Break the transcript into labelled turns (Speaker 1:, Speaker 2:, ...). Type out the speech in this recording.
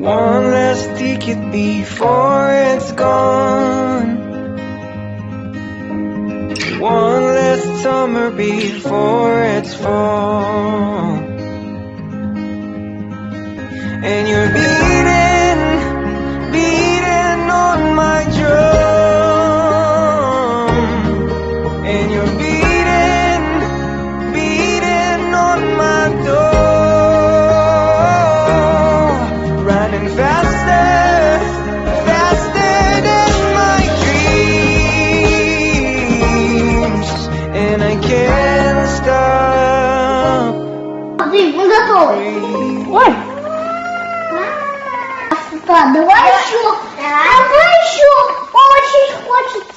Speaker 1: One last ticket before it's gone. One last summer before it's fall. And you're beating on my drum. And you're beating on my door. Running faster than my dreams. And I can't stop.
Speaker 2: Андрей, мы готовы. Ой. Давай еще. Очень хочется.